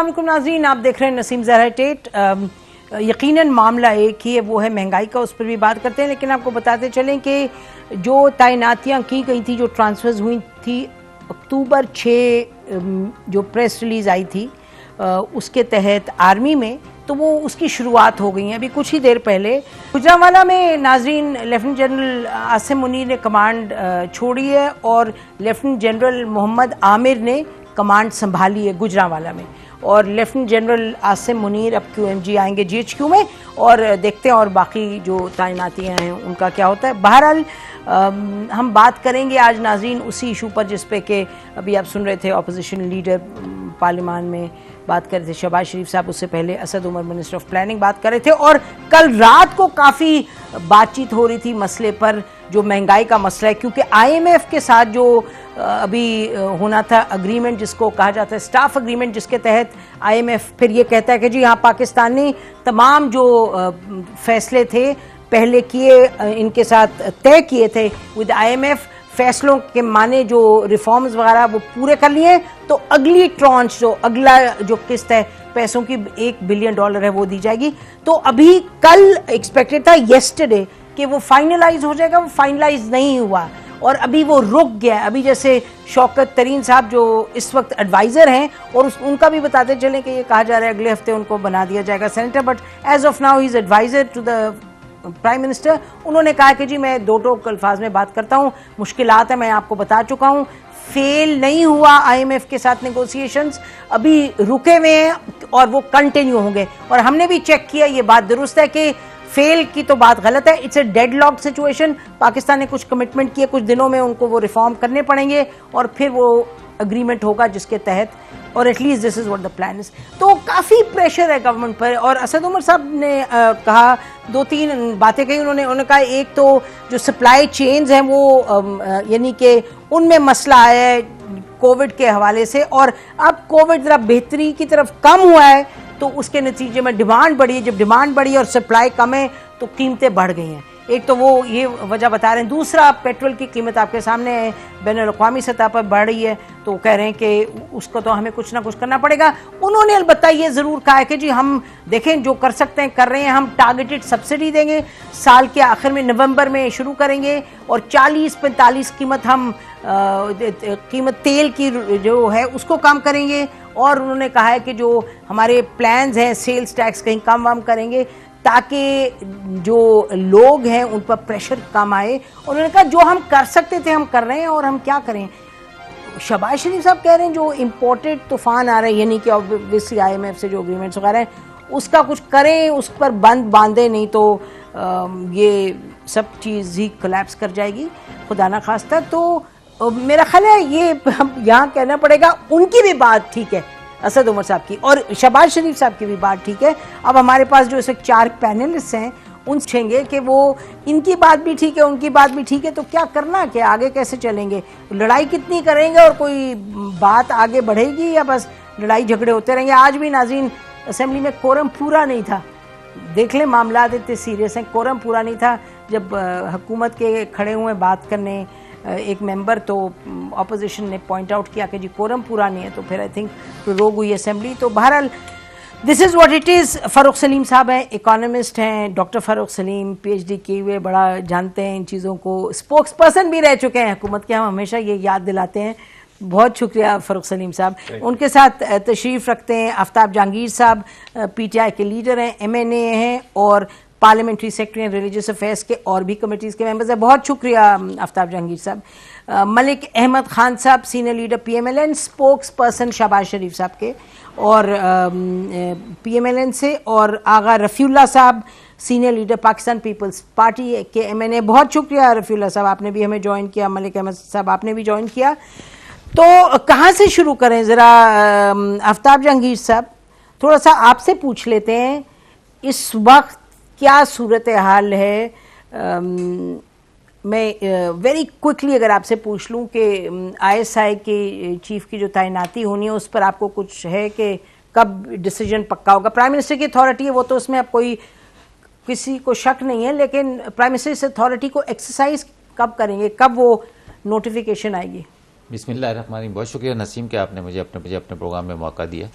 अस्सलाम वालेकुम नाज़रीन, आप देख रहे हैं नसीम ज़हरा टेट। यकीनन मामला एक ही है, वो है महंगाई का, उस पर भी बात करते हैं। लेकिन आपको बताते चलें कि जो तैनातियाँ की गई थी, जो ट्रांसफर्स हुई थी अक्टूबर 6 जो प्रेस रिलीज़ आई थी उसके तहत आर्मी में, तो वो उसकी शुरुआत हो गई है अभी कुछ ही देर पहले। गुजरांवाला में नाजरीन लेफ्टिनेंट जनरल आसिम मुनीर ने कमांड छोड़ी है और लेफ्टिनेंट जनरल मोहम्मद आमिर ने कमांड संभाली है गुजरांवाला में। और लेफ्टिनेंट जनरल आसिम मुनीर अब QMG आएंगे GHQ में, और देखते हैं और बाकी जो तैनातियाँ हैं उनका क्या होता है। बहरहाल हम बात करेंगे आज नाज़रीन उसी इशू पर जिस पे कि अभी आप सुन रहे थे अपोजिशन लीडर पार्लियामान में बात कर रहे थे शहबाज शरीफ साहब, उससे पहले Asad Umar minister of planning बात कर रहे थे। और कल रात को काफ़ी बातचीत हो रही थी मसले पर, जो महंगाई का मसला है, क्योंकि IMF के साथ जो अभी होना था अग्रीमेंट, जिसको कहा जाता है स्टाफ अग्रीमेंट, जिसके तहत IMF फिर ये कहता है कि जी हाँ पाकिस्तान ने तमाम जो फैसले थे पहले किए, इनके साथ तय किए थे विद IMF, फैसलों के माने जो रिफॉर्म्स वगैरह वो पूरे कर लिए, तो अगली ट्रांच जो अगला जो किस्त है पैसों की $1 बिलियन है वो दी जाएगी। तो अभी कल एक्सपेक्टेड था येस्टरडे कि वो फाइनलाइज हो जाएगा, वो फाइनलाइज नहीं हुआ और अभी वो रुक गया। अभी जैसे शौकत तरीन साहब जो इस वक्त एडवाइज़र हैं, और उनका भी बताते चलें कि ये कहा जा रहा है अगले हफ्ते उनको बना दिया जाएगा senator, but as of now he is adviser to the prime minister. उन्होंने कहा कि जी मैं दो टोक अल्फाज में बात करता हूँ, मुश्किलात है मैं आपको बता चुका हूँ, फेल नहीं हुआ IMF के साथ नेगोशिएशंस, अभी रुके हुए हैं और वो कंटिन्यू होंगे। और हमने भी चेक किया, ये बात दुरुस्त है कि फेल की तो बात गलत है, it's a deadlock situation. Pakistan ने कुछ कमिटमेंट किए, कुछ दिनों में उनको वो रिफॉर्म करने पड़ेंगे और फिर वो अग्रीमेंट होगा जिसके तहत, और at least this is what the plan is. तो काफ़ी प्रेशर है गवर्नमेंट पर। और असद उमर साहब ने कहा, 2-3 बातें कही उन्होंने कहा, एक तो जो सप्लाई चेन्स हैं वो यानी कि उनमें मसला आया है कोविड के हवाले से, और अब कोविड ज़रा बेहतरी की तरफ कम हुआ है तो उसके नतीजे में डिमांड बढ़ी है। जब डिमांड बढ़ी और सप्लाई कम है तो कीमतें बढ़ गई हैं। एक तो वो ये वजह बता रहे हैं। दूसरा, पेट्रोल की कीमत आपके सामने है, बैनुल-अक़वामी सतह पर बढ़ रही है, तो कह रहे हैं कि उसको तो हमें कुछ ना कुछ करना पड़ेगा। उन्होंने अलबत्ता ये ज़रूर कहा है कि जी हम देखें जो कर सकते हैं कर रहे हैं, हम टारगेटेड सब्सिडी देंगे, साल के आखिर में नवंबर में शुरू करेंगे, और 40-45 कीमत हम कीमत तेल की जो है उसको कम करेंगे। और उन्होंने कहा है कि जो हमारे प्लान्स हैं सेल्स टैक्स कहीं कम वम करेंगे ताकि जो लोग हैं उन पर प्रेशर कम आए। उन्होंने कहा जो हम कर सकते थे हम कर रहे हैं, और हम क्या करें। शहबाज शरीफ साहब कह रहे हैं जो इम्पोर्टेड तूफान आ रहे हैं, यानी कि ऑब्वियसली IMF से जो अग्रीमेंट्स वगैरह हैं उसका कुछ करें, उस पर बंद बांधे, नहीं तो ये सब चीज़ ही कोलैप्स कर जाएगी खुदा ना खास्ता। तो मेरा ख्याल है ये यहाँ कहना पड़ेगा, उनकी भी बात ठीक है असद उमर साहब की, और शहबाज शरीफ साहब की भी बात ठीक है। अब हमारे पास जो इसे 4 पैनलिस्ट हैं उन पूछेंगे कि वो इनकी बात भी ठीक है उनकी बात भी ठीक है, तो क्या करना, क्या आगे कैसे चलेंगे, लड़ाई कितनी करेंगे और कोई बात आगे बढ़ेगी या बस लड़ाई झगड़े होते रहेंगे। आज भी नाज़रीन असेंबली में कोरम पूरा नहीं था, देख लें मामला इतने सीरियस हैं, कोरम पूरा नहीं था। जब हुकूमत के खड़े हुए बात करने एक मेंबर, तो अपोजिशन ने पॉइंट आउट किया कि जी कोरम पूरा नहीं है, तो फिर आई थिंक प्रोरोग हुई असेंबली। तो बहरहाल this is what it is. Farooq Salim साहब हैं, इकोनॉमिस्ट हैं, डॉक्टर फ़ारूक सलीम PhD किए हुए, बड़ा जानते हैं इन चीज़ों को, स्पोक्स पर्सन भी रह चुके हैं हुकूमत के, हम हमेशा ये याद दिलाते हैं। बहुत शुक्रिया फ़ारूक सलीम साहब। उनके साथ तशरीफ़ रखते हैं आफ्ताब जहांगीर साहब, PTI के लीडर हैं, MNA हैं और पार्लियामेंट्री सेक्रेटरी हैं, रिलीजियस अफेयर्स के और भी कमेटीज़ के मेंबर्स हैं। बहुत शुक्रिया आफ्ताब जहांगीर साहब। मलिक अहमद खान साहब, senior leader PMLN, spokesperson Shahbaz Sharif साहब के और PMLN से, और आगा रफ़ीउल्लाह साहब, सीनियर लीडर पाकिस्तान पीपल्स पार्टी के MNA। बहुत शुक्रिया रफ़ीउल्लाह साहब, आपने भी हमें ज्वाइन किया, मलिक अहमद साहब आपने भी ज्वाइन किया। तो कहाँ से शुरू करें ज़रा आफ्ताब जहांगीर साहब, थोड़ा सा आपसे पूछ लेते हैं, इस वक्त क्या सूरत हाल है। मैं वेरी क्विकली अगर आपसे पूछ लूं कि ISI के चीफ की जो तैनाती होनी है उस पर आपको कुछ है कि कब डिसीजन पक्का होगा। प्राइम मिनिस्टर की अथॉरिटी है, वो तो उसमें अब कोई किसी को शक नहीं है, लेकिन प्राइम मिनिस्टर इस अथॉरिटी को एक्सरसाइज कब करेंगे, कब वो नोटिफिकेशन आएगी। बिस्मिल्लाहिर्रहमानिर्रहीम। बहुत शुक्रिया नसीम कि आपने मुझे अपने प्रोग्राम में मौका दिया।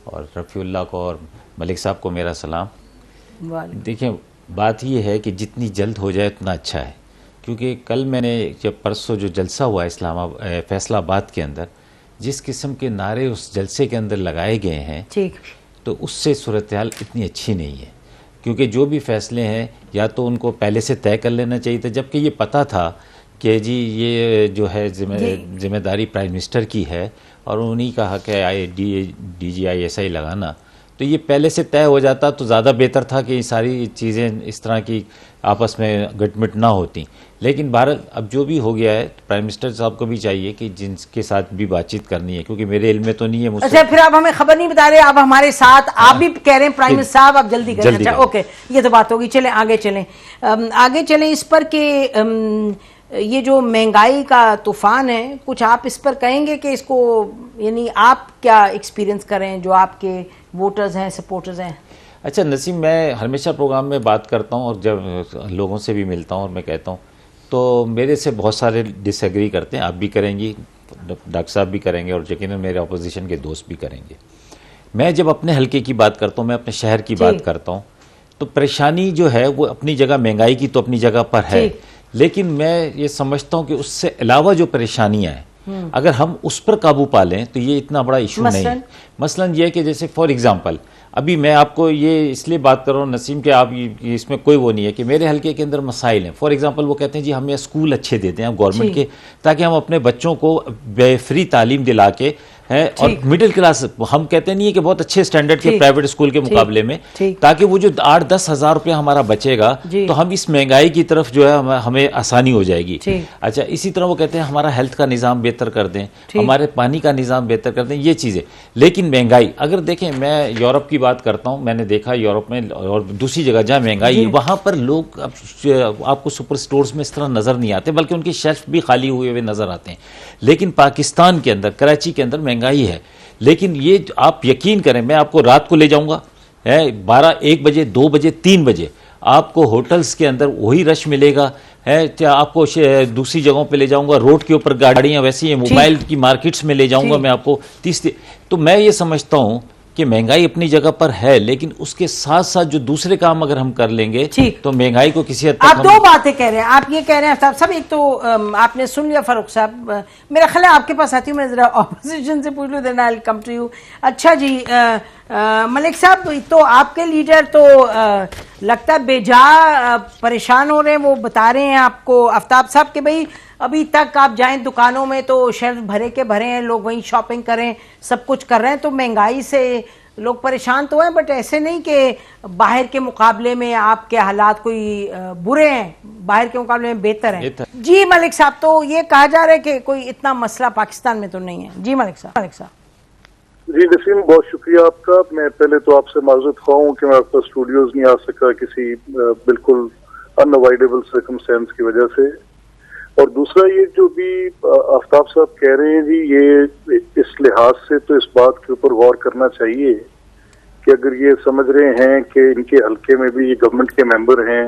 और रफ़ीउल्लाह को और मलिक साहब को मेरा सलाम। देखिए, बात ये है कि जितनी जल्द हो जाए उतना अच्छा है, क्योंकि कल मैंने जब परसों जो जलसा हुआ फैसलाबाद के अंदर, जिस किस्म के नारे उस जलसे के अंदर लगाए गए हैं, ठीक, तो उससे सूरत हाल इतनी अच्छी नहीं है। क्योंकि जो भी फैसले हैं या तो उनको पहले से तय कर लेना चाहिए था, जबकि ये पता था कि जी ये जो है जिम्मेदारी प्राइम मिनिस्टर की है और उन्हीं का हक है DGI लगाना। तो ये पहले से तय हो जाता तो ज़्यादा बेहतर था कि ये सारी चीज़ें इस तरह की आपस में गटमिट ना होती। लेकिन भारत अब जो भी हो गया है, तो प्राइम मिनिस्टर साहब को भी चाहिए कि जिनके साथ भी बातचीत करनी है, क्योंकि मेरे इल्म में तो नहीं है मुझसे। अच्छा, फिर आप हमें खबर नहीं बता रहे, आप हमारे साथ आप भी कह रहे हैं प्राइम मिनिस्टर साहब आप जल्दी करें। अच्छा, ओके, ये तो बात होगी। चलें आगे चलें इस पर कि ये जो महंगाई का तूफान है, कुछ आप इस पर कहेंगे कि इसको, यानी आप क्या एक्सपीरियंस करें जो आपके वोटर्स हैं, सपोर्टर्स हैं? अच्छा नसीम, मैं हमेशा प्रोग्राम में बात करता हूँ और जब लोगों से भी मिलता हूँ और मैं कहता हूँ तो मेरे से बहुत सारे डिसएग्री करते हैं। आप भी करेंगी, डॉक्टर साहब भी करेंगे और यकीनन मेरे अपोजिशन के दोस्त भी करेंगे। मैं जब अपने हलके की बात करता हूँ, मैं अपने शहर की बात करता हूँ, तो परेशानी जो है वो अपनी जगह, महंगाई की तो अपनी जगह पर है, लेकिन मैं ये समझता हूँ कि उससे अलावा जो परेशानियां हैं, अगर हम उस पर काबू पा लें तो ये इतना बड़ा इशू नहीं है। मसलन ये है कि जैसे फॉर एग्जांपल, अभी मैं आपको ये इसलिए बात कर रहा हूँ नसीम कि आप इसमें कोई वो नहीं है कि मेरे हलके के अंदर मसाइल हैं। फॉर एग्जांपल वो कहते हैं जी हमें स्कूल अच्छे देते हैं गवर्नमेंट के, ताकि हम अपने बच्चों को बेफ्री तालीम दिला के है, और मिडिल क्लास, हम कहते नहीं है कि बहुत अच्छे स्टैंडर्ड के प्राइवेट स्कूल के मुकाबले में, ताकि वो जो 8-10 हज़ार रुपया हमारा बचेगा तो हम इस महंगाई की तरफ जो है हमें आसानी हो जाएगी। अच्छा, इसी तरह वो कहते हैं हमारा हेल्थ का निज़ाम बेहतर कर दें, हमारे पानी का निज़ाम बेहतर कर दें, ये चीज़ें। लेकिन महंगाई, अगर देखें, मैं यूरोप की बात करता हूँ, मैंने देखा यूरोप में और दूसरी जगह जहाँ महंगाई है, वहाँ पर लोग आपको सुपर स्टोर्स में इस तरह नज़र नहीं आते, बल्कि उनके शेल्फ भी खाली हुए हुए नज़र आते हैं। लेकिन पाकिस्तान के अंदर, कराची के अंदर महंगाई है, लेकिन ये आप यकीन करें, मैं आपको रात को ले जाऊंगा 12-1 बजे, 2 बजे, 3 बजे आपको होटल्स के अंदर वही रश मिलेगा है। आपको दूसरी जगहों पे ले जाऊंगा, रोड के ऊपर गाड़ियां वैसी हैं, मोबाइल की मार्केट्स में ले जाऊंगा मैं आपको 30। तो मैं ये समझता हूं कि महंगाई अपनी जगह पर है, लेकिन उसके साथ साथ जो दूसरे काम अगर हम कर लेंगे तो महंगाई को किसी हद तक। आप दो बातें कह रहे हैं, आप ये कह रहे हैं आफ्ताब साहब, एक तो आपने सुन लिया फारूक साहब, मेरा ख्याल है आपके पास आती हूँ मैं, जरा ऑपोजिशन से पूछ लूँ, then I will come to you. अच्छा जी, मलिक साहब, तो आपके लीडर तो लगता है बेजा परेशान हो रहे हैं, वो बता रहे हैं आपको आफ्ताब साहब कि भाई अभी तक आप जाएं दुकानों में तो शेल्फ भरे के भरे हैं, लोग वहीं शॉपिंग करें, सब कुछ कर रहे हैं, तो महंगाई से लोग परेशान तो हैं, बट ऐसे नहीं कि बाहर के मुकाबले में आपके हालात कोई बुरे हैं, बाहर के मुकाबले में बेहतर है। जी मलिक साहब, तो ये कहा जा रहा है कि कोई इतना मसला पाकिस्तान में तो नहीं है। जी मलिक साहब। जी नसीम, बहुत शुक्रिया आपका। मैं पहले तो आपसे माजूद ख्वाह हूँ कि मैं आपका स्टूडियोज नहीं आ सका किसी बिल्कुल अनअवॉइडेबल सर्कमस्टेंस की वजह से। और दूसरा, ये जो भी आफ्ताब साहब कह रहे हैं जी, ये इस लिहाज से तो इस बात के ऊपर गौर करना चाहिए कि अगर ये समझ रहे हैं कि इनके हलके में भी ये गवर्नमेंट के मेंबर हैं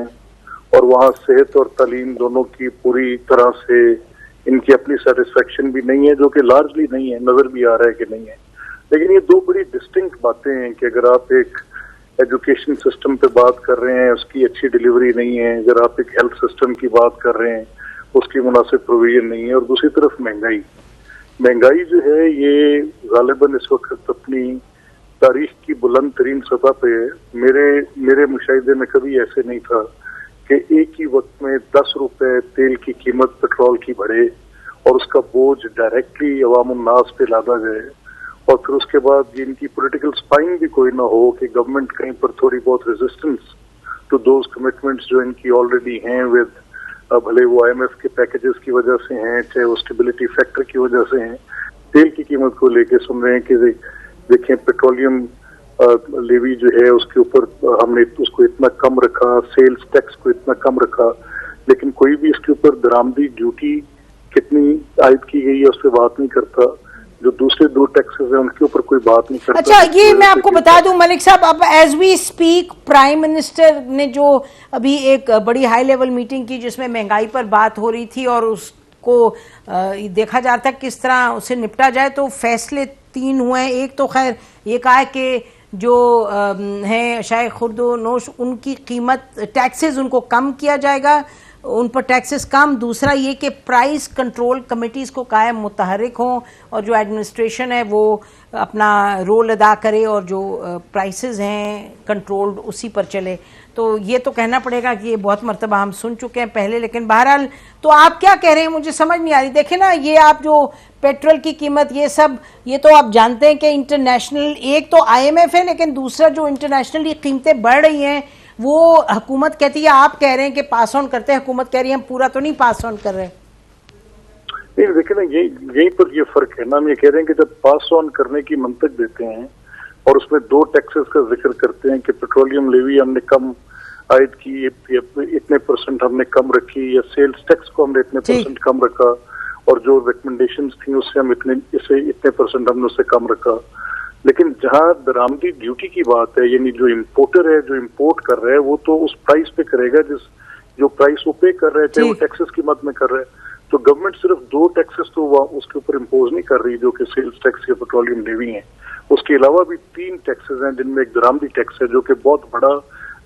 और वहाँ सेहत और तालीम दोनों की पूरी तरह से इनकी अपनी सेटिस्फेक्शन भी नहीं है, जो कि लार्जली नहीं है, नजर भी आ रहा है कि नहीं है। लेकिन ये दो बड़ी डिस्टिंक्ट बातें हैं कि अगर आप एक एजुकेशन सिस्टम पे बात कर रहे हैं, उसकी अच्छी डिलीवरी नहीं है, अगर आप एक हेल्थ सिस्टम की बात कर रहे हैं, उसकी मुनासिब प्रोविजन नहीं है, और दूसरी तरफ महंगाई जो है ये गालिबन इस वक्त अपनी तारीख की बुलंद तरीन सतह पे है। मेरे मुशाहिदे में कभी ऐसे नहीं था कि एक ही वक्त में 10 रुपए तेल की कीमत पेट्रोल की बढ़े और उसका बोझ डायरेक्टली अवामुन्नास पे लादा जाए, और फिर उसके बाद इनकी पॉलिटिकल स्पाइन भी कोई ना हो कि गवर्नमेंट कहीं पर थोड़ी बहुत रेजिस्टेंस टू दोज कमिटमेंट्स जो इनकी ऑलरेडी हैं विद, भले वो IMF के पैकेजेस की वजह से हैं, चाहे वो स्टेबिलिटी फैक्टर की वजह से हैं। तेल की कीमत को लेके सुन रहे हैं कि देखें पेट्रोलियम लेवी जो है उसके ऊपर हमने उसको इतना कम रखा, सेल्स टैक्स को इतना कम रखा, लेकिन कोई भी इसके ऊपर दरामदी ड्यूटी कितनी आयद की गई है उस पर बात नहीं करता। जो दूसरे दो टैक्सेस हैं उनके ऊपर कोई बात नहीं करता। अच्छा, ये मैं आपको बता दूं मलिक साहब, अब as we speak prime minister ने जो अभी एक बड़ी हाई लेवल मीटिंग की जिसमें महंगाई पर बात हो रही थी और उसको देखा जा रहा था किस तरह उसे निपटा जाए, तो फैसले 3 हुए हैं। एक तो खैर ये कहा है कि जो हैं शाय खुर्दो नोश उनकी कीमत टैक्सेस उनको कम किया जाएगा, उन पर टैक्सेस कम। दूसरा ये कि प्राइस कंट्रोल कमेटीज़ को कायम मुतहरिक हों और जो एडमिनिस्ट्रेशन है वो अपना रोल अदा करे और जो प्राइसेस हैं कंट्रोल्ड उसी पर चले। तो ये तो कहना पड़ेगा कि ये बहुत मरतबा हम सुन चुके हैं पहले, लेकिन बहरहाल तो आप क्या कह रहे हैं मुझे समझ नहीं आ रही। देखें ना, ये आप जो पेट्रोल की कीमत ये सब, ये तो आप जानते हैं कि इंटरनेशनल, एक तो IMF है लेकिन दूसरा जो इंटरनेशनली कीमतें बढ़ रही हैं वो हुकूमत कहती है, आप कह रहे हैं कि पास ऑन करते हैं, हुकूमत कह रही है हम पूरा तो नहीं पास ऑन कर रहे। नहीं देखिए ना, यहीं पर ये फर्क है ना। हम ये कह रहे हैं कि जब पास ऑन करने की मंतक देते हैं और उसमें 2 टैक्सेस का जिक्र करते हैं कि पेट्रोलियम लेवी हमने कम आयद की, इतने % हमने कम रखी, या सेल्स टैक्स को हमने इतने % कम रखा, और जो रिकमेंडेशंस थी उससे हम इतने % हमने उससे कम रखा। लेकिन जहां दरामदी ड्यूटी की बात है, यानी जो इम्पोर्टर है जो इम्पोर्ट कर रहा है वो तो उस प्राइस पे करेगा जो प्राइस वो पे कर रहे थे, वो टैक्सेस की मद में कर रहे हैं। तो गवर्नमेंट सिर्फ 2 टैक्सेस तो उसके ऊपर इम्पोज नहीं कर रही जो कि सेल्स टैक्स या पेट्रोलियम लेवी है, उसके अलावा भी 3 टैक्सेस हैं जिनमें एक दरामदी टैक्स है जो कि बहुत बड़ा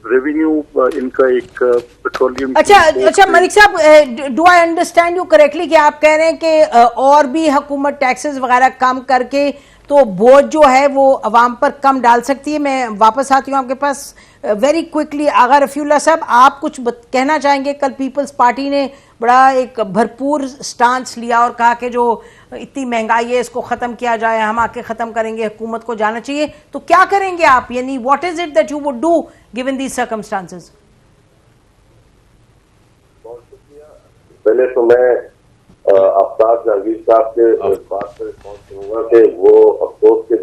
रेवेन्यू इनका एक पेट्रोलियम। अच्छा मलिक साहब, do I understand you correctly कि आप कह रहे हैं कि और भी हुकूमत टैक्सेस वगैरह कम करके तो बोझ जो है वो अवाम पर कम डाल सकती है। मैं वापस आती हूँ आपके पास वेरी क्विकली। अगर रफीउल्लाह साहब आप कुछ कहना चाहेंगे। कल पीपल्स पार्टी ने बड़ा एक भरपूर स्टांस लिया और कहा कि जो इतनी महंगाई है इसको ख़त्म किया जाए, हम आके ख़त्म करेंगे, हुकूमत को जाना चाहिए। तो क्या करेंगे आप, यानी what is it that you would do given these circumstances? पहले तो मैं अफताब जहांगीर साहब के बात पर रिस्पॉन्स करूंगा कि वो अफसोस के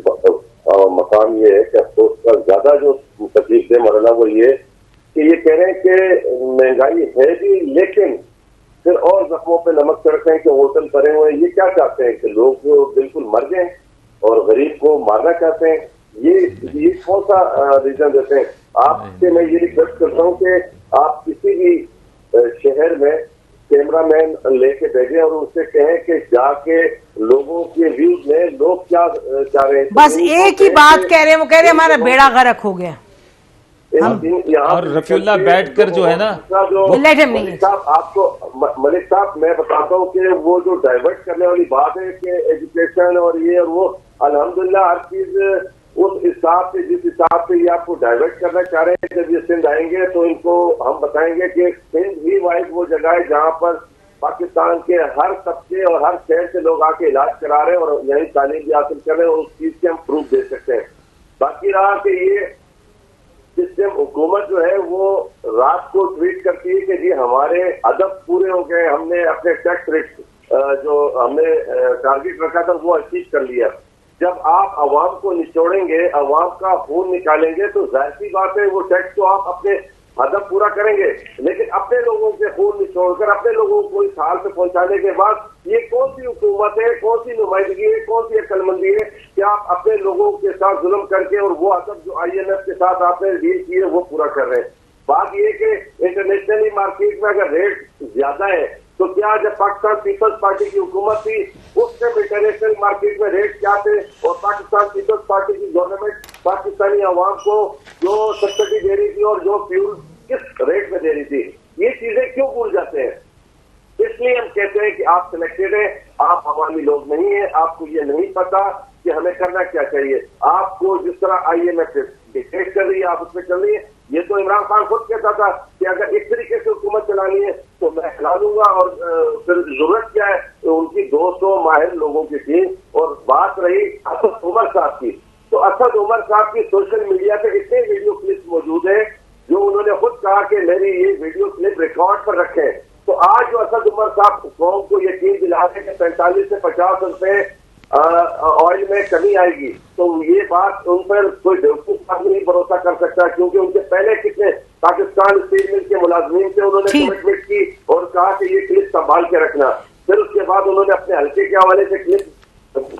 मकाम ये है कि अफसोस का ज्यादा जो तकलीफ है मरना वो ये कि ये कह रहे हैं कि महंगाई है भी, लेकिन फिर और जख्मों पे नमक छिड़कते हैं कि होटल भरे हुए हैं। ये क्या चाहते हैं कि लोग बिल्कुल मर जाएं और गरीब को मारना चाहते हैं? ये कौन सा रीजन देते हैं? आपसे मैं ये रिक्वेस्ट करता हूँ कि आप किसी भी शहर में कैमरामैन लेके भेजें और उससे कहें कि जाके लोगों के व्यूज में लोग क्या चाह रहे हैं। बस एक ही बात कह रहे हैं, वो कह रहे हैं हमारा बेड़ा गर्क हो गया। और रफीउल्लाह बैठकर जो है ना, मलिक साहब आपको मलिक साहब मैं बताता हूँ कि वो जो डाइवर्ट करने वाली बात है कि एजुकेशन और ये और वो, अल्हम्दुलिल्लाह हर चीज उस हिसाब से जिस हिसाब से ये आपको डाइवर्ट करना चाह रहे हैं। जब ये सिंध आएंगे तो इनको हम बताएंगे कि सिंध ही वाइज वो जगह है जहाँ पर पाकिस्तान के हर तबके और हर शहर से लोग आके इलाज करा रहे हैं और यही तालीम भी हासिल कर रहे हैं और उस चीज के हम प्रूफ दे सकते हैं। बाकी रहा कि ये सिस्टम हुकूमत जो है वो रात को ट्वीट करती है कि जी हमारे अदब पूरे हो गए, हमने अपने टैक्स रेट जो हमने टारगेट रखा था वो अचीव कर लिया। जब आप अवाम को निचोड़ेंगे, अवाम का खून निकालेंगे तो जाहिर सी बात है वो टैक्स तो आप अपने हदफ पूरा करेंगे, लेकिन अपने लोगों के खून निचोड़कर अपने लोगों को इस हाल पे पहुंचाने के बाद ये कौन सी हुकूमत है, कौन सी नुमाइंदगी है, कौन सी अक्लमंदी है कि आप अपने लोगों के साथ जुल्म करके और वो हदफ जो IMF के साथ आपने डील की है वो पूरा कर रहे हैं। बात ये कि इंटरनेशनली मार्केट में अगर रेट ज्यादा है तो क्या जब पाकिस्तान पीपल्स पार्टी की हुकूमत थी उस टाइम इंटरनेशनल मार्केट में रेट क्या थे और पाकिस्तान पीपल्स पार्टी की गवर्नमेंट पाकिस्तानी अवाम को जो सब्सिडी दे रही थी और जो फ्यूल किस रेट में दे रही थी, ये चीजें क्यों भूल जाते हैं? इसलिए हम कहते हैं कि आप सिलेक्टेड हैं, आप अवामी लोग नहीं है, आपको ये नहीं पता कि हमें करना क्या चाहिए। आपको जिस तरह IMF डिक्टेट कर रही है आप उसमें चल रही है। ये तो इमरान खान खुद कहता था कि अगर इस तरीके से हुकूमत चलानी है तो मैं हिला दूंगा और फिर जरूरत क्या है तो उनकी 200 माहिर लोगों की टीम। और बात रही असद उमर साहब की, तो असद उमर साहब की सोशल मीडिया पे इतने वीडियो क्लिप मौजूद है जो उन्होंने खुद कहा कि मेरी ये वीडियो क्लिप रिकॉर्ड पर रखे। तो आज जो असद उमर साहब कौम को यकीन दिला रहे कि 45 से 50 रुपए ऑयल में कमी आएगी, तो ये बात उन पर कोई बेवकूफ आदमी नहीं भरोसा कर सकता, क्योंकि उनके पहले कितने पाकिस्तान स्टील मिल के मुलाजमीन से उन्होंने कमिटमेंट की और कहा कि ये क्लिप संभाल के रखना। फिर उसके बाद उन्होंने अपने हल्के के हवाले से क्लिप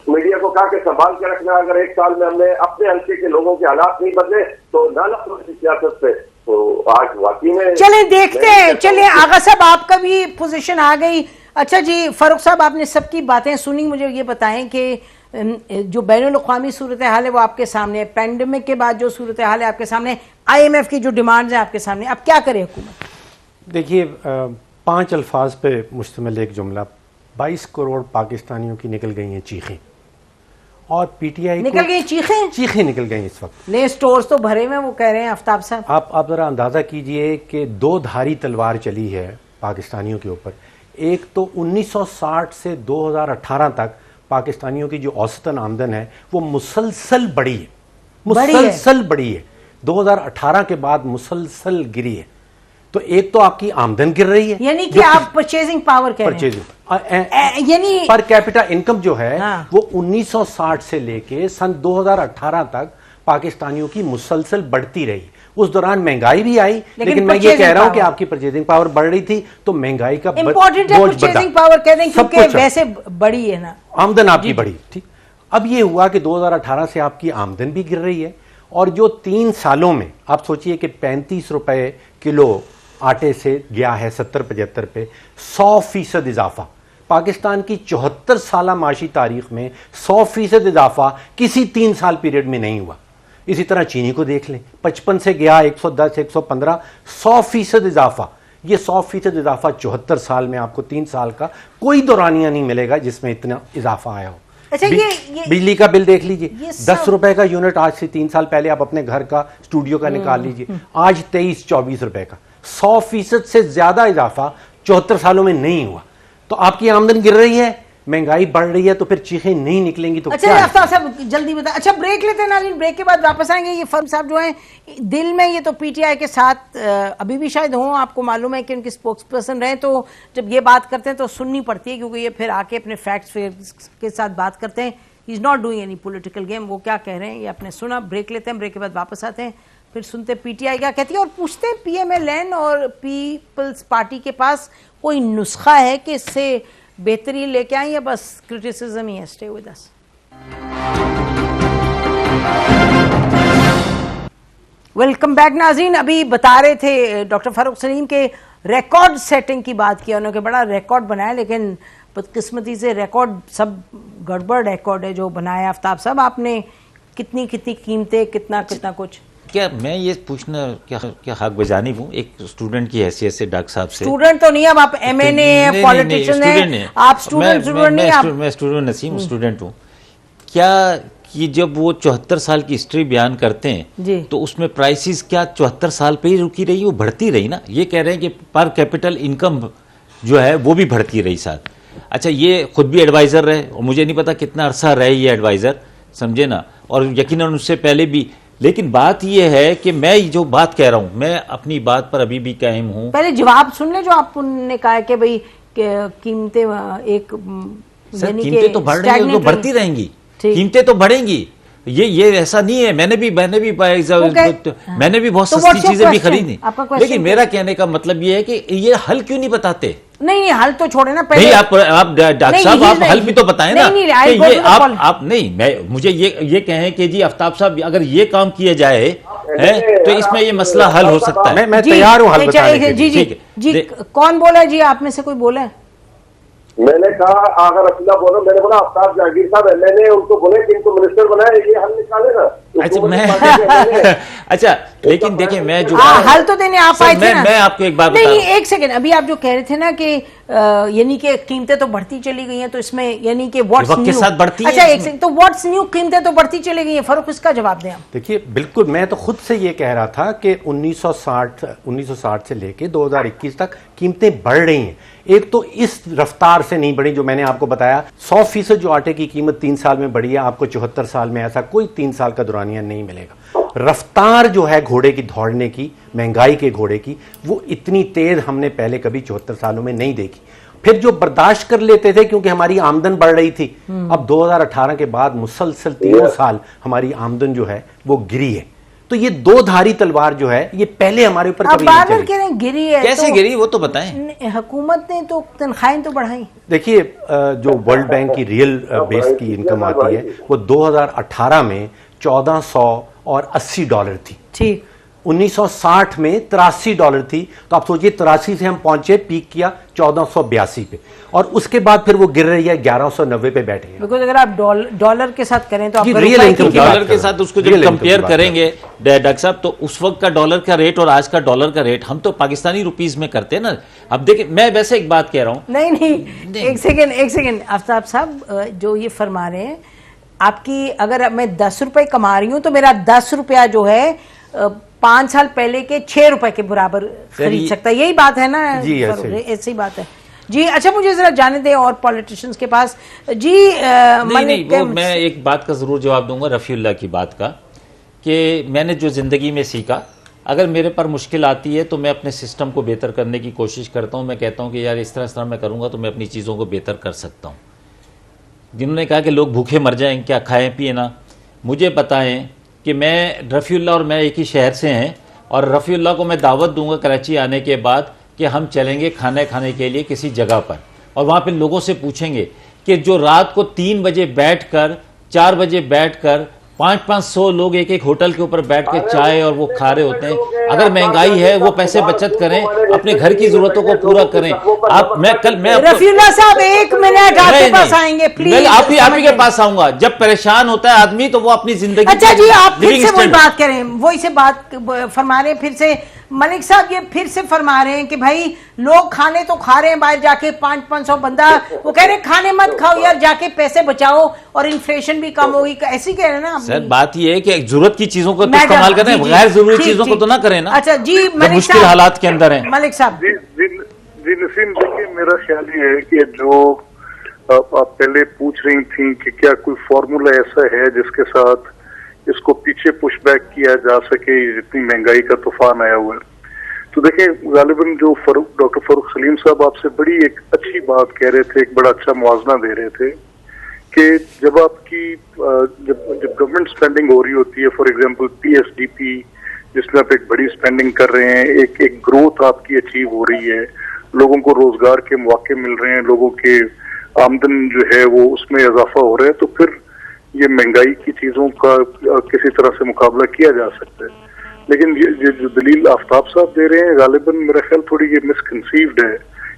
मीडिया को कहा कि संभाल के रखना, अगर 1 साल में हमने अपने हल्के के लोगों के हालात नहीं बदले तो ना सियासत पे। तो आज वाकई में चले देखते हैं। चलिए आगा साहब आपका भी पोजीशन आ गई। अच्छा जी फारूक साहब, आपने सबकी बातें सुनी, मुझे ये बताएं कि जो बैनुल-अक़वामी सूरत हाल है वो आपके सामने है, पैंडमिक के बाद जो सूरत हाल है आपके सामने, IMF की जो डिमांड्स है आपके सामने, अब क्या करे हुकूमत? देखिए 5 अल्फाज पे मुश्तमिल एक जुमला, 22 करोड़ पाकिस्तानियों की निकल गई हैं चीखें, और PTI निकल गई चीखें निकल गई इस वक्त। नए स्टोर्स तो भरे में, वो कह रहे हैं आफ्ताब साहब। आप जरा अंदाजा कीजिए कि 2 धारी तलवार चली है पाकिस्तानियों के ऊपर। एक तो 1960 से 2018 तक पाकिस्तानियों की जो औसतन आमदन है वो मुसलसल बढ़ी है, मुसलसल बढ़ी है। 2018 के बाद मुसलसल गिरी है। तो एक तो आपकी आमदन गिर रही है, यानी कि आप परचेजिंग पावर कह रहे हैं, यानी पर कैपिटा इनकम जो है हाँ। वो 1960 से लेके सन 2018 तक पाकिस्तानियों की मुसलसल बढ़ती रही। उस दौरान महंगाई भी आई, लेकिन मैं ये कह रहा हूं कि आपकी परचेजिंग पावर बढ़ रही थी तो महंगाई का इंपॉर्टेंट है परचेजिंग पावर कह दें, क्योंकि वैसे बढ़ी है ना, आमदन आपकी बढ़ी। ठीक, अब ये हुआ कि 2018 से आपकी आमदन भी गिर रही है, और जो 3 सालों में आप सोचिए कि 35 रुपए किलो आटे से गया है 70-75 पे, 100% इजाफा। पाकिस्तान की 74 साल माशी तारीख में 100% इजाफा किसी 3 साल पीरियड में नहीं हुआ। इसी तरह चीनी को देख लें, 55 से गया 110, 115, 100% इजाफा। ये 100% इजाफा 74 साल में आपको 3 साल का कोई दौरानिया नहीं मिलेगा जिसमें इतना इजाफा आया हो। अच्छा, बिजली का बिल देख लीजिए, 10 रुपए का यूनिट आज से 3 साल पहले आप अपने घर का स्टूडियो का निकाल लीजिए, आज 23-24 रुपए का। 100% से ज्यादा इजाफा 74 सालों में नहीं हुआ। तो आपकी आमदन गिर रही है, महंगाई बढ़ रही है, तो फिर चीखें नहीं निकलेंगी तो अच्छा, क्या? आफ्ताब साहब जल्दी बता। अच्छा, ब्रेक लेते हैं नाज़रीन, ब्रेक के बाद वापस आएंगे। ये फर्म साहब जो हैं दिल में ये तो PTI के साथ अभी भी शायद हों, आपको मालूम है कि उनके स्पोक्स पर्सन रहे, तो जब ये बात करते हैं तो सुननी पड़ती है, क्योंकि ये फिर आके अपने फैक्ट्स के साथ बात करते हैं। He is not doing any political game. वो क्या कह रहे हैं ये आपने सुना। ब्रेक लेते हैं, ब्रेक के बाद वापस आते हैं, फिर सुनते PTI क्या कहती है, और पूछते हैं PMLN और पीपल्स पार्टी के पास कोई नुस्खा है कि इससे बेहतरी लेके आए, या बस क्रिटिसिज्म ही है। Stay with us. Welcome back नाज़रीन। अभी बता रहे थे डॉक्टर फारूक सलीम के रिकॉर्ड सेटिंग की बात किया उन्होंने, बड़ा रिकॉर्ड बनाया, लेकिन बदकिस्मती से रिकॉर्ड सब गड़बड़ रिकॉर्ड है जो बनाया आफ्ताब साहब आपने। कितनी कीमतें, कितना कुछ। क्या मैं ये पूछना क्या हक बजानी हूँ एक स्टूडेंट की हैसियत से डॉक्टर साहब से? स्टूडेंट तो नहीं, अब आप MNA हैं, पॉलिटिशियन हैं, आप स्टूडेंट नहीं। मैं स्टूडेंट नसीम स्टूडेंट हूँ। क्या कि जब वो 74 साल की हिस्ट्री बयान करते हैं तो उसमें प्राइसेस क्या 74 साल पे ही रुकी रही, वो बढ़ती रही ना? ये कह रहे हैं कि पर कैपिटल इनकम जो है वो भी बढ़ती रही साथ। अच्छा, ये खुद भी एडवाइज़र रहे, और मुझे नहीं पता कितना अरसा रहे ये एडवाइज़र, समझे ना, और यकीनन उससे पहले भी। लेकिन बात यह है कि मैं जो बात कह रहा हूं, मैं अपनी बात पर अभी भी कायम हूं। पहले जवाब सुन ले जो आपने कहा कि भाई कीमतें एक कीमतें तो बढ़ रही हैं, तो बढ़ती रहेंगी, कीमतें तो बढ़ेंगी। ये ऐसा नहीं है। मैंने भी बहुत सस्ती चीजें भी खरीदी, लेकिन मेरा कहने का मतलब ये है कि ये हल क्यों नहीं बताते? नहीं, हल तो छोड़े ना पहले। नहीं, आप डॉक्टर साहब आप हल भी तो बताएं ना। ये आप नहीं, मैं मुझे ये कहें कि जी आफ्ताब साहब अगर ये काम किया जाए है तो इसमें ये मसला हल हो सकता है। मैं तैयार हूं हल बताने के लिए। जी कौन बोला है? जी आप में से कोई बोला है? मैंने कहा अगर अफीला बोलो, मैंने बोला आफ्ताब जहांगीर साहब MNA, उनको बोले कि इनको मिनिस्टर बनाए, ये हल निकाले ना। अच्छा, लेकिन देखिए मैं जो हल तो देने आप आए थे ना। मैं आपको एक बात नहीं, एक सेकंड, अभी आप जो कह रहे थे ना कि यानी कि कीमतें तो बढ़ती चली गई हैं, तो इसमें यानी कि व्हाट्स न्यू के साथ बढ़ती है। अच्छा, एक सेकंड, तो व्हाट्स न्यू? कीमतें तो बढ़ती चली गई हैं, फर्क इसका जवाब दें आप। देखिए, बिल्कुल, मैं तो खुद से ये कह रहा था कि 1960 से लेके 2021 तक कीमतें बढ़ रही हैं। एक तो इस रफ्तार से नहीं बढ़ी जो मैंने आपको बताया, 100% जो आटे की कीमत 3 साल में बढ़ी है, आपको 74 साल में ऐसा कोई 3 साल का दौरानिया नहीं मिलेगा। रफ्तार जो है घोड़े की दौड़ने की, महंगाई के घोड़े की, वो इतनी तेज हमने पहले कभी 74 सालों में नहीं देखी। फिर जो बर्दाश्त कर लेते थे क्योंकि हमारी आमदन बढ़ रही थी, अब 2018 के बाद मुसलसल 3 साल हमारी आमदन जो है वो गिरी है। तो ये 2 धारी तलवार जो है ये पहले हमारे ऊपर कभी नहीं चली। कह रहे हैं गिरी है, कैसे गिरी वो तो बताएं। हुकूमत ने तो तनख्वाहें तो बढ़ाई। देखिए, जो वर्ल्ड बैंक की रियल बेस की इनकम आती है वो 2018 में $1480 थी। ठीक, 1960 में $83 थी, तो आप सोचिए 83 से हम पहुंचे, पीक किया 1482 पे, और उसके बाद फिर वो गिर रही है 1190 पे बैठे हैं। बिकॉज अगर आप डॉलर के साथ करें तो आप रियल इनकम की बात डॉलर के साथ उसको जब कंपेयर करेंगे डॉक्टर साहब, तो उस वक्त का डॉलर का रेट और आज का डॉलर का रेट हम तो पाकिस्तानी रुपीस में करते हैं ना। अब देखिए, मैं वैसे एक बात कह रहा हूं। नहीं, एक सेकेंड आफ्ताब साहब, जो ये फरमा रहे हैं, आपकी अगर मैं 10 रुपए कमा रही हूं तो मेरा 10 रुपया जो है 5 साल पहले के 6 रुपए के बराबर खरीद सकता है, यही बात है ना जी? ऐसी बात है जी। अच्छा, मुझे जरा जाने दें और पॉलिटिशियंस के पास जी। नहीं, वो मैं एक बात का जरूर जवाब दूंगा रफीउल्लाह की बात का, कि मैंने जो जिंदगी में सीखा, अगर मेरे पर मुश्किल आती है तो मैं अपने सिस्टम को बेहतर करने की कोशिश करता हूं। मैं कहता हूं कि यार इस तरह मैं करूंगा तो मैं अपनी चीज़ों को बेहतर कर सकता हूं। जिन्होंने कहा कि लोग भूखे मर जाएं, क्या खाएं पिए ना, मुझे बताएं कि मैं रफ़ीउल्लाह और मैं एक ही शहर से हैं, और रफ़ीउल्लाह को मैं दावत दूंगा कराची आने के बाद कि हम चलेंगे खाने के लिए किसी जगह पर, और वहाँ पे लोगों से पूछेंगे कि जो रात को 3 बजे बैठकर 4 बजे बैठकर 500 लोग एक होटल के ऊपर बैठ के चाय और वो खा रहे होते हैं। अगर महंगाई है, वो पैसे बचत करें, अपने घर की जरूरतों को पूरा करें। आप मैं रफ़ीउल्लाह साहब 1 मिनट आपके पास आएंगे प्लीज। आप ही के पास आऊंगा। जब परेशान होता है आदमी तो वो अपनी जिंदगी, अच्छा जी, आप फिर से वही बात करें, वही से बात फरमा रहे हैं फिर से मलिक साहब, ये फिर से फरमा रहे हैं कि भाई लोग खाने तो खा रहे हैं बाहर जाके, 500 बंदा, वो कह रहे हैं खाने मत खाओ यार, जाके पैसे बचाओ और इन्फ्लेशन भी कम होगी, ऐसी कह रहे हैं ना सर। बात ये है कि जरूरत की चीजों को तो इस्तेमाल करें, गैर जरूरी चीजों को तो ना करें ना। अच्छा जी, मुश्किल हालात के अंदर है मलिक साहब। जी नसीम, देखिए मेरा ख्याल ये है कि जो आप पहले पूछ रही थी कि क्या कोई फॉर्मूला ऐसा है जिसके साथ इसको पीछे पुशबैक किया जा सके, जितनी महंगाई का तूफान आया हुआ है। तो देखिए, गालिबन जो डॉक्टर फारूक सलीम साहब आपसे बड़ी एक अच्छी बात कह रहे थे, एक बड़ा अच्छा मुआवजा दे रहे थे कि जब आपकी जब गवर्नमेंट स्पेंडिंग हो रही होती है, फॉर एग्जांपल PSDP जिसमें आप एक बड़ी स्पेंडिंग कर रहे हैं, एक ग्रोथ आपकी अचीव हो रही है, लोगों को रोजगार के मौके मिल रहे हैं, लोगों के आमदन जो है वो उसमें इजाफा हो रहा है, तो फिर ये महंगाई की चीजों का किसी तरह से मुकाबला किया जा सकता है। लेकिन ये जो दलील आफ्ताब साहब दे रहे हैं, गालिबन मेरा ख्याल थोड़ी ये मिसकंसीव्ड है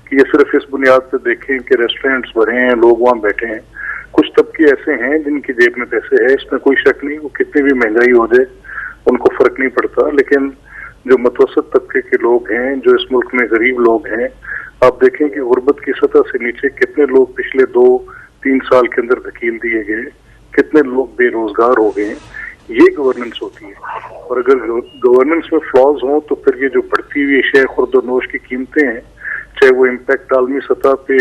कि ये सिर्फ इस बुनियाद पर देखें कि रेस्टोरेंट्स भरे हैं, लोग वहाँ बैठे हैं। कुछ तबके ऐसे हैं जिनकी जेब में पैसे है, इसमें कोई शक नहीं, वो कितनी भी महंगाई हो जाए उनको फर्क नहीं पड़ता। लेकिन जो मतवसत तबके के लोग हैं, जो इस मुल्क में गरीब लोग हैं, आप देखें कि गुर्बत की सतह से नीचे कितने लोग पिछले 2-3 साल के अंदर धकेल दिए गए, कितने लोग बेरोजगार हो गए। ये गवर्नेंस होती है, और अगर गवर्नेंस में फ्लॉज हों तो फिर ये जो बढ़ती हुई शेय खुर्द-ओ-नोश की कीमतें हैं, चाहे वो इम्पैक्ट आलमी सतह पे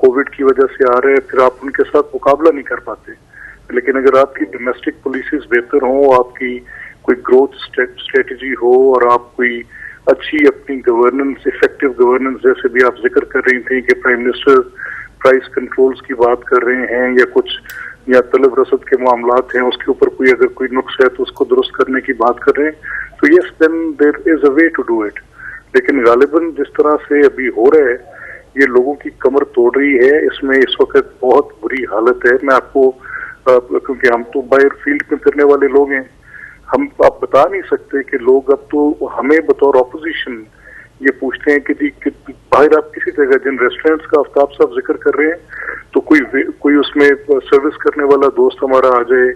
कोविड की वजह से आ रहे हैं, फिर आप उनके साथ मुकाबला नहीं कर पाते। लेकिन अगर आपकी डोमेस्टिक पॉलिसीज बेहतर हो, आपकी कोई ग्रोथ स्ट्रेटजी हो, और आप कोई अच्छी अपनी गवर्नेंस, इफेक्टिव गवर्नेंस, जैसे भी आप जिक्र कर रही थी कि प्राइम मिनिस्टर प्राइस कंट्रोल्स की बात कर रहे हैं, या कुछ या तलब रसद के मामलात हैं, उसके ऊपर कोई अगर कोई नुक्स है तो उसको दुरुस्त करने की बात कर रहे हैं, तो yes then there is a way to do it. लेकिन गालिबन जिस तरह से अभी हो रहा है, ये लोगों की कमर तोड़ रही है। इसमें इस वक्त बहुत बुरी हालत है। मैं आपको क्योंकि हम तो बाहर फील्ड में फिरने वाले लोग हैं, आप बता नहीं सकते कि लोग अब तो हमें बतौर ऑपोजिशन ये पूछते हैं कि बाहर आप किसी जगह, जिन रेस्टोरेंट्स का आफ्ताब साहब जिक्र कर रहे हैं, तो कोई उसमें सर्विस करने वाला दोस्त हमारा आ जाए,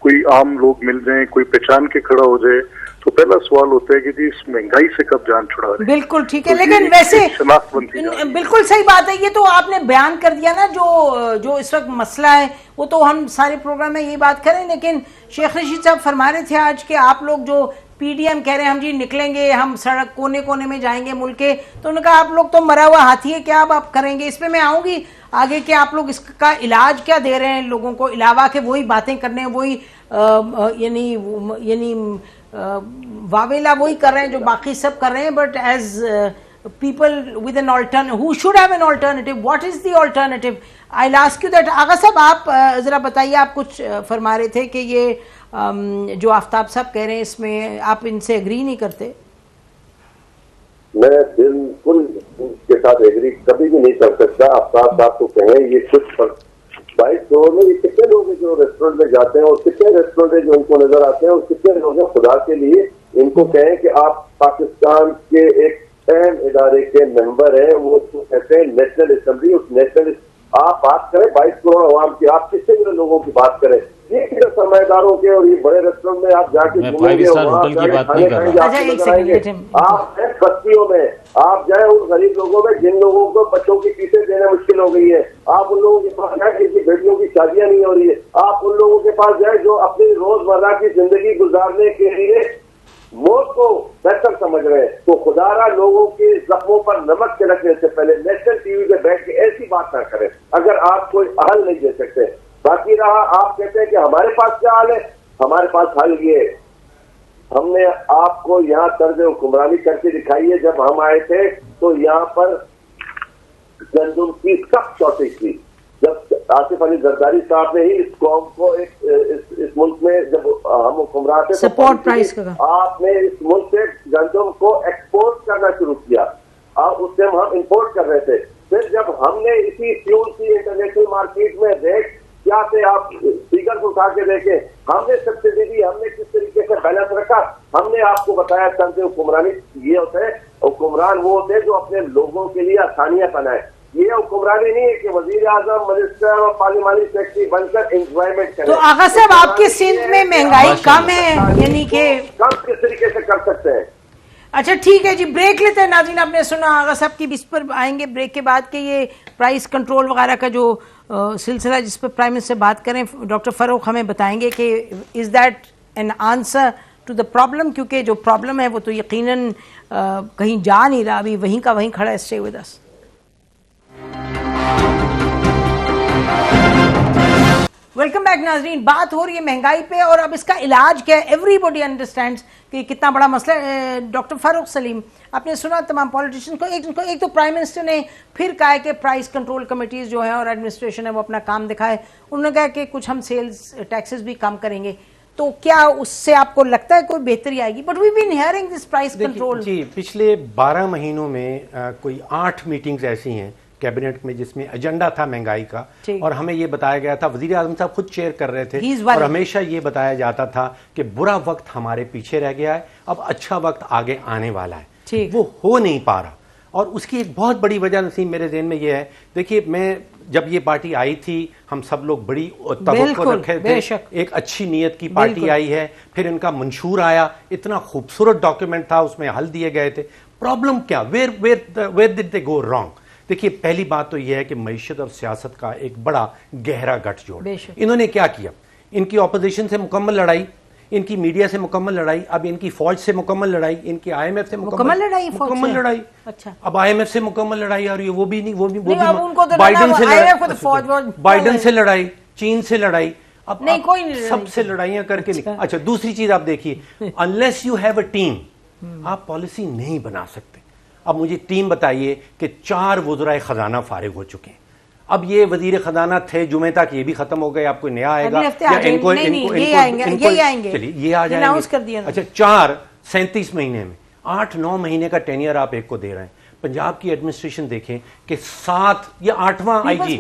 कोई आम लोग मिल जाएं, कोई पहचान के खड़ा हो जाए, तो पहला सवाल होता है कि जी इस महंगाई से कब जान छुड़ा रहे। बिल्कुल ठीक है, लेकिन वैसे बिल्कुल सही बात है, ये तो आपने बयान कर दिया ना, जो इस वक्त मसला है, वो तो हम सारे प्रोग्राम में यही बात करें। लेकिन शेख रशीद साहब फरमा रहे थे आज के आप लोग जो PDM कह रहे हैं हम जी निकलेंगे, हम सड़क कोने कोने में जाएंगे मुल्क के, तो उन्होंने कहा आप लोग तो मरा हुआ हाथी है, क्या अब आप करेंगे? इस पे मैं आऊंगी आगे कि आप लोग इसका इलाज क्या दे रहे हैं लोगों को, इलावा के वही बातें करने, वही यानी वावेला वही कर रहे हैं जो बाकी सब कर रहे हैं। But as people with an alternative, who should have an alternative, what is the alternative? I'll ask you that. आगा साहब आप जरा बताइए, आप कुछ फरमा रहे थे कि ये जो आफ्ताब साहब कह रहे हैं इसमें आप इनसे एग्री नहीं करते? मैं बिल्कुल इसके साथ एग्री कभी भी नहीं कर सकता। आफ्ताब साहब को कहें ये कुछ 22 करोड़ में ये कितने लोग हैं जो रेस्टोरेंट में जाते हैं, और कितने रेस्टोरेंट है जो उनको नजर आते हैं, और कितने लोग हैं खुदा के लिए इनको कहें कि आप पाकिस्तान के एक अहम इदारे के मेंबर हैं, वो उसको कहते हैं नेशनल असेंबली। उस नेशनल आप बात करें 22 करोड़ अवाम की, आप किससे भी लोगों की बात करें, ये सरमाएदारों के और ये बड़े रेस्टोरेंट में आप जाके घूमेंगे, वहाँ जाके खाने खाएंगे, आपको नजर आएंगे। आप हैं बस्तियों में, आप जाए उन गरीब लोगों में जिन लोगों को बच्चों की फीसें देना मुश्किल हो गई है, आप उन लोगों के पास जाए जिनकी बेटियों की शादियां नहीं हो रही है, आप उन लोगों के पास जाए जो अपनी रोजमर्रा की जिंदगी गुजारने के लिए मौत को बेहतर समझ रहे हैं। तो खुदारा लोगों के जख्मों पर नमक छिड़कने से पहले नेशनल टीवी पे बैठ के ऐसी बात ना करें, अगर आप कोई हल नहीं दे सकते। बाकी रहा, आप कहते हैं कि हमारे पास क्या हल है, हमारे पास हल ये है, हमने आपको यहाँ तर्ज हुक्मरानी करके दिखाई है। जब हम आए थे तो यहाँ पर गंदुम की सख्त शॉर्टेज थी। जब आसिफ अली जरदारी साहब ने ही इस कौम को इस मुल्क में जब हम हुक्मरान थे सपोर्ट प्राइस का आपने इस मुल्क से गंदुम को एक्सपोर्ट करना शुरू किया, और उस टाइम हम इंपोर्ट कर रहे थे। फिर जब हमने इसी फ्यूल की इंटरनेशनल मार्केट में रेट क्या थे, आप फिगर्स उठा के देखें, हमने सब्सिडी दी, हमने किस तरीके से बैलेंस रखा, हमने आपको बताया। तंज हुक्मरानी ये होते हैं, हुक्मरान वो होते हैं जो अपने लोगों के लिए आसानियां बनाए। ये हुक्मरानी नहीं है कि वजीर आजम, मिनिस्टर और पार्लिमानी सेक्रेटरी बनकर एंजॉयमेंट करें। तो आगा साहब आपके सिंध में महंगाई कम है, यानी कि कम किस तरीके से कर सकते हैं? अच्छा ठीक है जी, ब्रेक लेते हैं। नाज़रीन, आपने सुना आगा साहब की, इस पर आएंगे ब्रेक के बाद कि ये प्राइस कंट्रोल वगैरह का जो सिलसिला जिस पर प्राइम मिनिस्टर बात करें, डॉक्टर फरूक हमें बताएंगे कि is that an answer to the problem, क्योंकि जो प्रॉब्लम है वो तो यकीनन कहीं जा नहीं रहा, अभी वहीं का वहीं खड़ा है। Stay with us. Welcome back नाजरीन, बात हो रही है महंगाई पे और अब इसका इलाज क्या है। एवरीबॉडी अंडरस्टैंड्स कि कितना बड़ा मसला है। डॉक्टर फारूक सलीम, आपने सुना तमाम पॉलिटिशियन को, एक तो प्राइम मिनिस्टर ने फिर कहा है कि प्राइस कंट्रोल कमेटीज जो है और एडमिनिस्ट्रेशन है वो अपना काम दिखाए। उन्होंने कहा कि कुछ हम सेल्स टैक्सेस भी कम करेंगे, तो क्या उससे आपको लगता है कोई बेहतरी आएगी? But we been hearing this price control. जी, पिछले 12 महीनों में कोई 8 मीटिंग्स ऐसी हैं कैबिनेट में जिसमें एजेंडा था महंगाई का, और हमें ये बताया गया था, वजीर आजम साहब खुद चेयर कर रहे थे, और हमेशा ये बताया जाता था कि बुरा वक्त हमारे पीछे रह गया है, अब अच्छा वक्त आगे आने वाला है। वो हो नहीं पा रहा, और उसकी एक बहुत बड़ी वजह नसीम मेरे ज़हन में ये है। देखिए, मैं जब ये पार्टी आई थी हम सब लोग बड़ी तवक्को रखे थे, एक अच्छी नीयत की पार्टी आई है, फिर इनका मंशूर आया, इतना खूबसूरत डॉक्यूमेंट था, उसमें हल दिए गए थे। प्रॉब्लम क्या, where did they go wrong? देखिए, पहली बात तो यह है कि मईशत और सियासत का एक बड़ा गहरा गठजोड़। इन्होंने क्या किया, इनकी ऑपोजिशन से मुकम्मल लड़ाई, इनकी मीडिया से मुकम्मल लड़ाई, अब इनकी फौज से मुकम्मल लड़ाई, इनकी IMF से मुकम्मल लड़ाई। अच्छा, अब IMF से मुकम्मल लड़ाई, और ये वो भी बाइडन से लड़ाई, चीन से लड़ाई, अब नहीं कोई सबसे लड़ाइयां करके नहीं। अच्छा, दूसरी चीज आप देखिए, unless you have a team आप पॉलिसी नहीं बना सकते। अब मुझे टीम बताइए कि 4 वज़राए खजाना फारिग हो चुके हैं, अब ये वजीर खजाना थे जुमे तक, ये भी खत्म हो गए, आप कोई नया आएगा या इनको चलिए ये आ जाएंगे। अच्छा, 37 महीने में 8-9 महीने का टेनियर आप एक को दे रहे हैं। पंजाब की एडमिनिस्ट्रेशन देखें कि 7 या 8वां आईजी,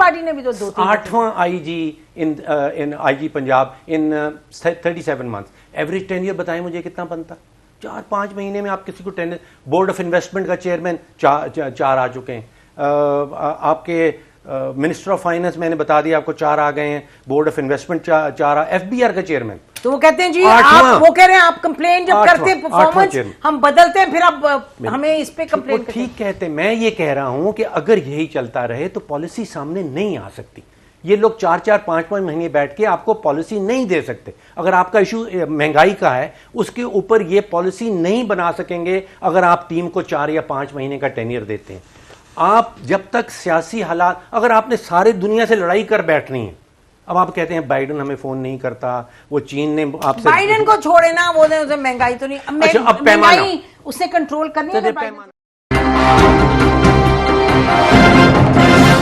8वां आईजी इन आईजी पंजाब इन 37 मंथ्स, एवरेज टेनियर बताएं मुझे कितना बनता? 4-5 महीने में आप किसी को टेनियर। बोर्ड ऑफ इन्वेस्टमेंट का चेयरमैन 4 आ चुके हैं, आपके मिनिस्टर ऑफ फाइनेंस मैंने बता दिया आपको 4 आ गए हैं, बोर्ड ऑफ इन्वेस्टमेंट 4, FBR का चेयरमैन। तो वो कहते हैं जी आप, वो कह रहे हैं आप कंप्लेन जब करते हैं परफॉर्मेंस हम बदलते हैं, फिर आप हमें इस पे कंप्लेन। ठीक कहते हैं, मैं ये कह रहा हूं कि अगर यही चलता रहे तो पॉलिसी सामने नहीं आ सकती। ये लोग 4-5 महीने बैठ के आपको पॉलिसी नहीं दे सकते। अगर आपका इशू महंगाई का है, उसके ऊपर ये पॉलिसी नहीं बना सकेंगे अगर आप टीम को 4 या 5 महीने का टेनियर देते हैं। आप जब तक सियासी हालात, अगर आपने सारे दुनिया से लड़ाई कर बैठनी है, अब आप कहते हैं बाइडन हमें फोन नहीं करता, वो चीन ने आपसे, बाइडन को छोड़े ना, वो महंगाई तो नहीं, अब महंगाई उसने कंट्रोल करनी है।